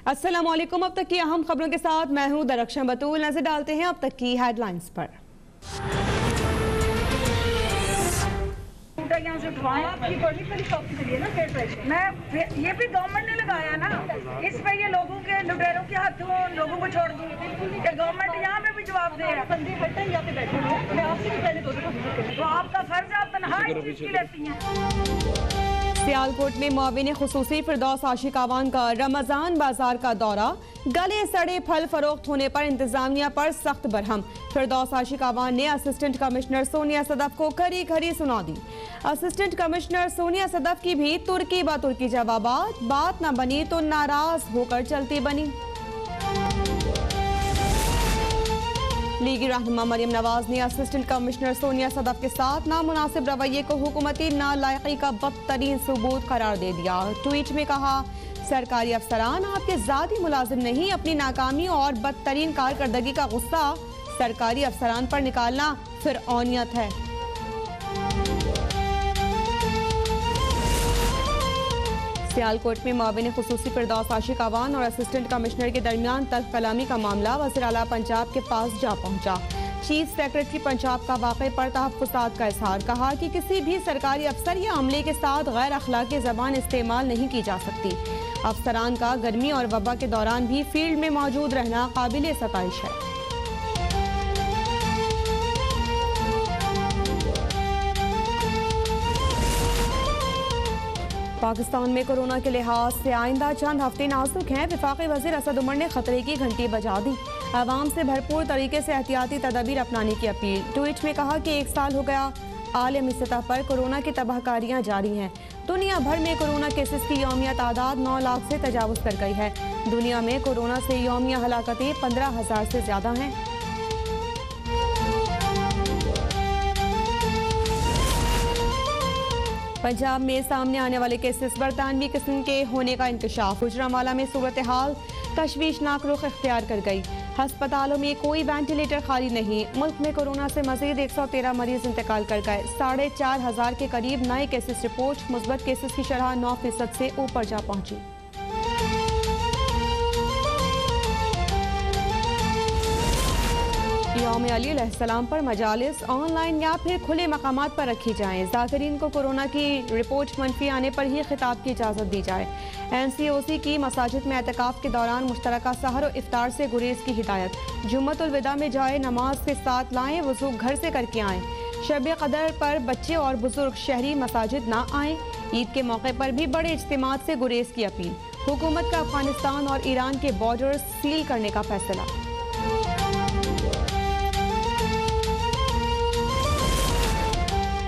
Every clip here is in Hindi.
अस्सलामुअलैकुम। अब तक की अहम खबरों के साथ मैं हूं दरख्शां बतूल। नजर डालते हैं अब तक की हेडलाइंस पर। यहाँ से आपकी बड़ी शॉप के लिए ना मैं ये भी गवर्नमेंट ने लगाया ना, इस पे ये लोगों के लुटेरों के हाथों लोगों को छोड़ दूँ कि गवर्नमेंट यहाँ पे भी जवाब दे है। बंदे हटे यहाँ पे बैठे हुए, मैं आपसे भी पहले तो आपका फर्ज है, आप तनहाई चीज की लेती हैं। सियालकोट में मुआविन खुसूसी फिरदौस आशिक आवान का रमजान बाजार का दौरा। गले सड़े फल फरोख्त होने पर इंतजामिया पर सख्त बरहम। फिरदौस आशिक आवान ने असिस्टेंट कमिश्नर सोनिया सदफ को खरी खरी सुना दी। असिस्टेंट कमिश्नर सोनिया सदफ की भी तुर्की ब तुर्की जवाबात। बात न बनी तो नाराज होकर चलती बनी। लीगी रहनुमा मरियम नवाज ने असिस्टेंट कमिश्नर सोनिया सदफ के साथ नामुनासिब रवैये को हुकूमती नालायकी का बदतरीन सबूत करार दे दिया। ट्वीट में कहा, सरकारी अफसरान आपके ज़ाती मुलाजिम नहीं, अपनी नाकामी और बदतरीन कारकर्दगी का गुस्सा सरकारी अफसरान पर निकालना फिरऔनियत है। सियालकोट में मुआविन खुसूसी फिरदौस आशिक आवान और असिस्टेंट कमिश्नर के दरमियान तल्ख कलामी का मामला वज़ीर आला पंजाब के पास जा पहुंचा। चीफ सेक्रेटरी पंजाब का वाक़े पर तहफ़्फ़ुज़ात का इज़हार। कहा कि किसी भी सरकारी अफसर या अमले के साथ गैर अखलाकी ज़बान इस्तेमाल नहीं की जा सकती। अफसरान का गर्मी और वबा के दौरान भी फील्ड में मौजूद रहना काबिल सताइश है। पाकिस्तान में कोरोना के लिहाज से आइंदा चंद हफ्ते नाजुक हैं। वफाकी वज़ीर असद उमर ने खतरे की घंटी बजा दी। आवाम से भरपूर तरीके से एहतियाती तदाबीर अपनाने की अपील। ट्वीट में कहा कि 1 साल हो गया, आलमी सतह पर कोरोना की तबाहकारियाँ जारी हैं। दुनिया भर में कोरोना केसेस की यौमिया तादाद 9 लाख से तजावुज़ कर गई है। दुनिया में कोरोना से यौमिया हलाकतें 15,000 से ज़्यादा हैं। पंजाब में सामने आने वाले केसेस बरतानवी किस्म के होने का इंकशाफ। गुजरांवाला में सूरत हाल तशवीशनाक रुख इख्तियार कर गई। हस्पतालों में कोई वेंटिलेटर खाली नहीं। मुल्क में कोरोना से मजीद 113 मरीज इंतकाल कर गए। 4,500 के करीब नए केसेस रिपोर्ट। मुस्बत केसेस की शरह 9% से ऊपर जा पहुंची। यौम अली अलैहिस्सलाम पर मजालिस ऑनलाइन या फिर खुले मकामात पर रखी जाएं। ज़ाकिरीन को कोरोना की रिपोर्ट मनफी आने पर ही खिताब की इजाज़त दी जाए। NCOC की मसाजिद में एतकाफ़ के दौरान मुश्तरका सहर और इफ्तार से गुरेज की हिदायत। जुम्मतुल विदा में जाए नमाज के साथ लाएं, वज़ू घर से करके आएँ। शब कदर पर बच्चे और बुजुर्ग शहरी मसाजिद ना आएँ। ईद के मौके पर भी बड़े इज्तिमात से गुरेज की अपील। हुकूमत का अफगानिस्तान और ईरान के बॉर्डर सील करने का फैसला।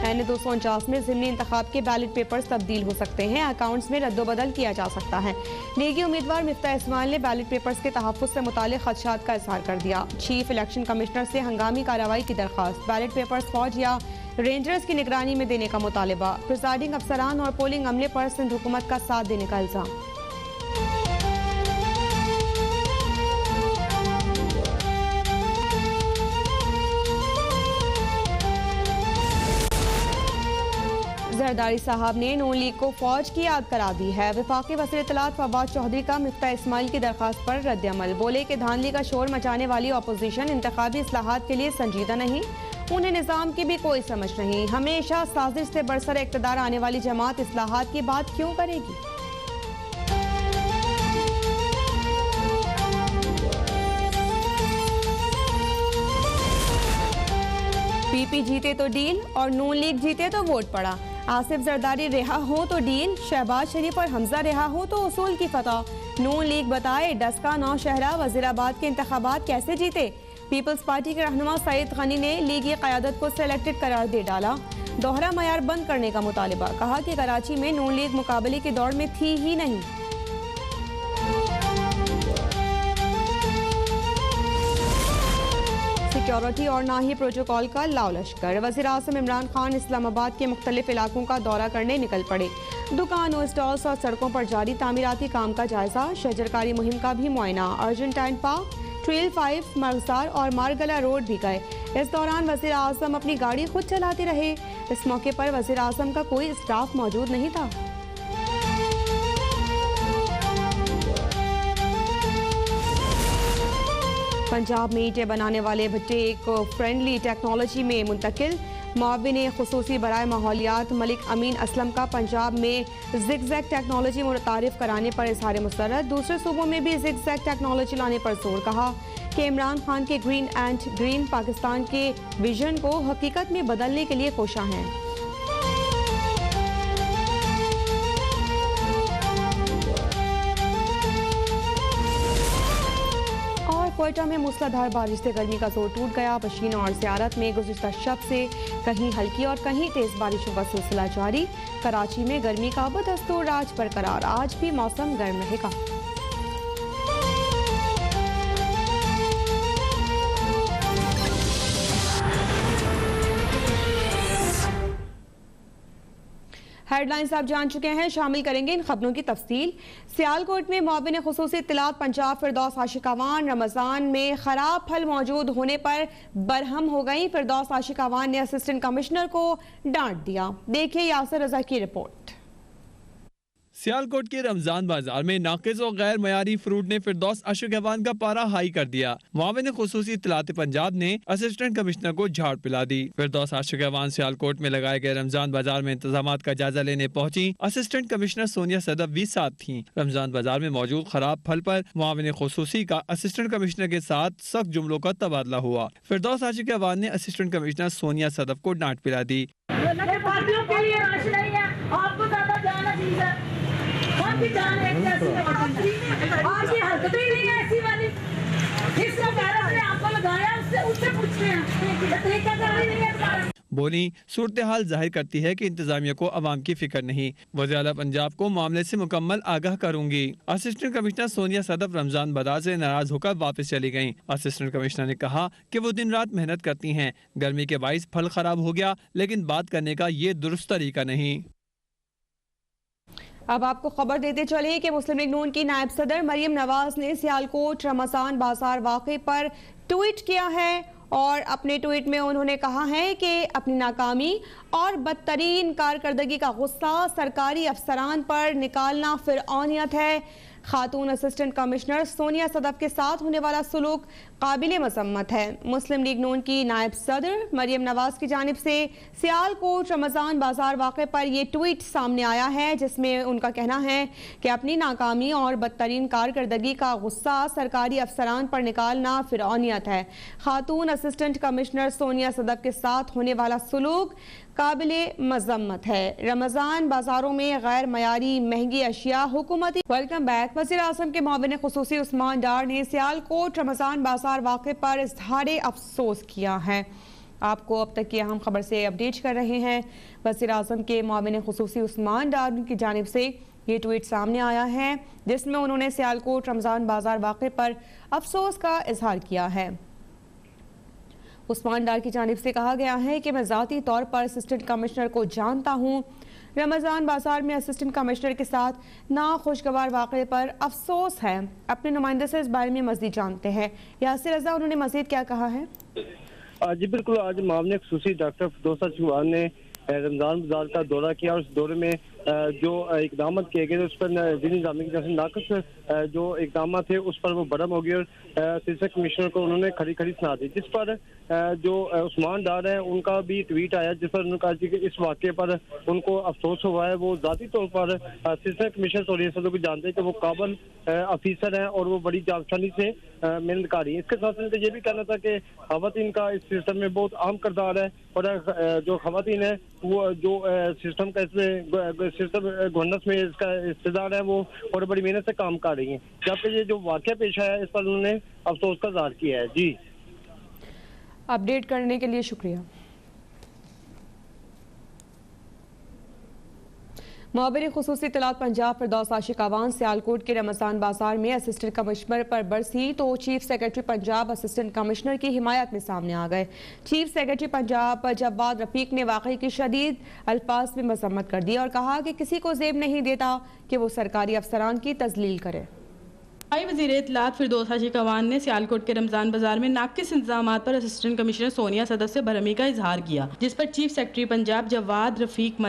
N249 में ज़िमनी इंतखाब के बैलेट पेपर्स तब्दील हो सकते हैं। अकाउंट्स में रद्दोबदल किया जा सकता है। लीगी उम्मीदवार मिफ्ता इस्माइल ने बैलेट पेपर्स के तहफ़्फ़ुज़ से मुताल्लिक़ खदशात का इज़हार कर दिया। चीफ इलेक्शन कमिश्नर से हंगामी कार्रवाई की दरख्वास्त। बैलेट पेपर्स फौज या रेंजर्स की निगरानी में देने का मुतालबा। प्रिजाइडिंग अफसरान और पोलिंग अमले पर सिंध हुकूमत का साथ देने का इल्ज़ाम। जरदारी साहब ने नून लीग को फौज की याद करा दी है। वफाकी वज़ीर इत्तलात फवाद चौधरी का मिफ्ता इस्माइल की दरख्वास्त पर रद्दअमल। बोले कि धांधली का शोर मचाने वाली अपोजिशन इंतखाबी इस्लाहात के लिए संजीदा नहीं, उन्हें निज़ाम की भी कोई समझ नहीं। हमेशा साजिश से बरसर इक़्तिदार आने वाली जमात इस्लाहात की बात क्यों करेगी। पीपी जीते तो डील और नून लीग जीते तो वोट पड़ा। आसिफ जरदारी रिहा हो तो डील, शहबाज शरीफ और हमजा रिहा हो तो उसूल की फतह। नून लीग बताए डस्का नौशहरा वजीराबाद के इंतखाबात कैसे जीते। पीपल्स पार्टी के रहनुमा सईद गनी ने लीगी क़यादत को सेलेक्टेड करार दे डाला। दोहरा मयार बंद करने का मुतालिबा। कहा कि कराची में नून लीग मुकाबले की दौड़ में थी ही नहीं। सिक्योरिटी और ना ही प्रोटोकॉल का लाव लश्कर। वज़ीर आज़म इमरान खान इस्लामाबाद के मुख्तलिफ इलाकों का दौरा करने निकल पड़े। दुकानों, स्टॉल्स और सड़कों पर जारी तामीराती काम का जायजा। शजरकारी मुहिम का भी मुआयना। अर्जेंटाइन पार्क, ट्रेल 5, मरसार और मारगला रोड भी गए। इस दौरान वज़ीर आज़म अपनी गाड़ी खुद चलाते रहे। इस मौके पर वज़ीर आज़म का कोई स्टाफ मौजूद नहीं था। पंजाब में ईंटें बनाने वाले भट्टे एक फ्रेंडली टेक्नोलॉजी में मुंतकिल। मुआविन खुसूसी बराए माहौलियात मलिक अमीन असलम का पंजाब में जिगजैग टेक्नोलॉजी मुतारिफ कराने पर इजहार मुसर्रत। दूसरे सूबों में भी जिगजैग टेक्नोलॉजी लाने पर जोर। कहा कि इमरान खान के ग्रीन एंड ग्रीन पाकिस्तान के विजन को हकीकत में बदलने के लिए कोशा हैं। क्वेटा में मूसलाधार बारिश से गर्मी का जोर टूट गया। बशीन और ज़ियारत में गुज़िश्ता शब से कहीं हल्की और कहीं तेज़ बारिशों का सिलसिला जारी। कराची में गर्मी का बदस्तूर आज बरकरार। आज भी मौसम गर्म रहेगा। हेडलाइंस आप जान चुके हैं, शामिल करेंगे इन खबरों की तफसील। सियालकोट में मुआविन खुसूसी इत्तलात पंजाब फिरदौस आशिकावान रमज़ान में खराब फल मौजूद होने पर बरहम हो गई। फिरदौस आशिकावान ने असिस्टेंट कमिश्नर को डांट दिया। देखिए यासिर रजा की रिपोर्ट। सियालकोट के रमजान बाजार में नाकिस और गैर मयारी फ्रूट ने फिरदौस आशिकावान का पारा हाई कर दिया। मुआविन खुसूसी इत्तलात पंजाब ने असिस्टेंट कमिश्नर को झाड़ पिला दी। फिरदौस आशिकावान सियालकोट में लगाए गए रमजान बाजार में इंतजामात का जायजा लेने पहुंची। असिस्टेंट कमिश्नर सोनिया सदफ भी साथ थीं। रमजान बाजार में मौजूद खराब फल पर मुआविन खुसूसी का असिस्टेंट कमिश्नर के साथ सख्त जुमलों का तबादला हुआ। फिरदौस आशिकावान ने असिस्टेंट कमिश्नर सोनिया सदफ को डांट पिला दी। आपकी हरकतें ही नहीं ऐसी वाली। जिस वकालत ने आपको लगाया उससे पूछते हैं। बोली सूरत हाल जाहिर करती है कि इंतजामिया को अवाम की फिक्र नहीं। वज़ीर आला पंजाब को मामले से मुकम्मल आगाह करूंगी। असिस्टेंट कमिश्नर सोनिया सदफ रमजान बाजार से नाराज होकर वापस चली गईं। असिस्टेंट कमिश्नर ने कहा कि वो दिन रात मेहनत करती हैं। गर्मी के बाइस फल खराब हो गया, लेकिन बात करने का ये दुरुस्त तरीका नहीं। अब आपको खबर देते चले कि मुस्लिम लीग नून की नायब सदर मरियम नवाज ने सियालकोट रमजान बाजार वाक़े पर ट्वीट किया है और अपने ट्वीट में उन्होंने कहा है कि अपनी नाकामी और बदतरीन कारकर्दगी का गुस्सा सरकारी अफसरान पर निकालना फिरऔनियत है। खातून असिस्टेंट कमिश्नर सोनिया सदफ के साथ होने वाला सुलूक काबिल मजम्मत है। मुस्लिम लीग नून की नायब सदर मरियम नवाज की जानिब से सियालकोट रमजान बाजार वाक़े पर यह ट्वीट सामने आया है, जिसमें उनका कहना है कि अपनी नाकामी और बदतरीन कारकर्दगी का गुस्सा सरकारी अफसरान पर निकालना फिरऔनियत है। खातून असिस्टेंट कमिश्नर सोनिया सदफ के साथ होने वाला सुलूक काबिले मजम्मत है। रमजान बाजारों में गैर मयारी महंगी अशिया हुकूमती। Welcome back. वज़ीर आज़म के मुआविन खुसूसी उस्मान डार ने सियालकोट रमजान बाजार वाक़े पर इज़हारे अफसोस किया है। आपको अब तक की अहम खबर से अपडेट कर रहे हैं। वज़ीर आज़म के मुआविन खुसूसी उस्मान डार की जानिब से ये ट्वीट सामने आया है, जिसमें उन्होंने सियालकोट रमजान बाजार वाक़े पर अफसोस का इजहार किया है। उस्मान डार की जानिब से कहा गया है कि मैं ज़ाती तौर पर असिस्टेंट कमिश्नर को जानता हूँ। रमज़ान बाजार में असिस्टेंट कमिश्नर के साथ नाखुशगवार वाक़े पर अफसोस है। अपने नुमाइंदे से इस बारे में मज़ीद जानते हैं। यासिर रज़ा, उन्होंने मज़ीद क्या कहा है? जी बिल्कुल, आज मामले खुसूसी डॉक्टर फिरदौस आशिकावान ने रमज़ान बाजार का दौरा किया और उस दौरे में जो इकदाम किए गए उस पर निज़ामी की तरफ से नाकस जो इकदाम थे उस पर वो बरहम हो गए और असिस्टेंट कमिश्नर को उन्होंने खरी खरी सुना दी, जिस पर जो उस्मान डार है उनका भी ट्वीट आया, जिस पर उन्होंने कहा कि इस वाक़े पर उनको अफसोस हुआ है। वो ज़ाती तौर पर असिस्टेंट कमिश्नर सोनिया सदफ को जानते हैं कि वो काबिल अफीसर हैं और वो बड़ी जागशानी से मेहनतकारी है। इसके साथ उनका ये भी कहना था कि खवातीन का इस सिस्टम में बहुत अहम किरदार है और जो खवातीन है वो जो सिस्टम का इसमें सिस्टम गवर्नेंस में इसका हिस्सेदार है वो और बड़ी मेहनत से काम कर रही हैं। जबकि ये जो वाक़या पेश आया है इस पर उन्होंने अफसोस का इज़हार किया है। जी, अपडेट करने के लिए शुक्रिया। मुआविन खुसूसी इत्तलात पंजाब फिरदौस आशिकावान सियालकोट के रमजान बाजार में असिस्टेंट कमिश्नर पर बरसी तो chief secretary Punjab assistant commissioner की हिमायत में सामने आ गए। चीफ सेक्रेटरी पंजाब जवाद रफीक ने वाक़ई की शदीद अल्फाज में मजम्मत कर दी और कहा कि किसी को ज़ेब नहीं देता कि वो सरकारी अफसरान की तजलील करे। वज़ीर इत्तलात फिरदौस आशिकावान ने सियालकोट के रमजान बाजार में नाकिस इंतजामात पर असिस्टेंट कमिश्नर सोनिया सदफ से बरहमी का इजहार किया, जिस पर चीफ सेक्रेटरी पंजाब जवाद रफीक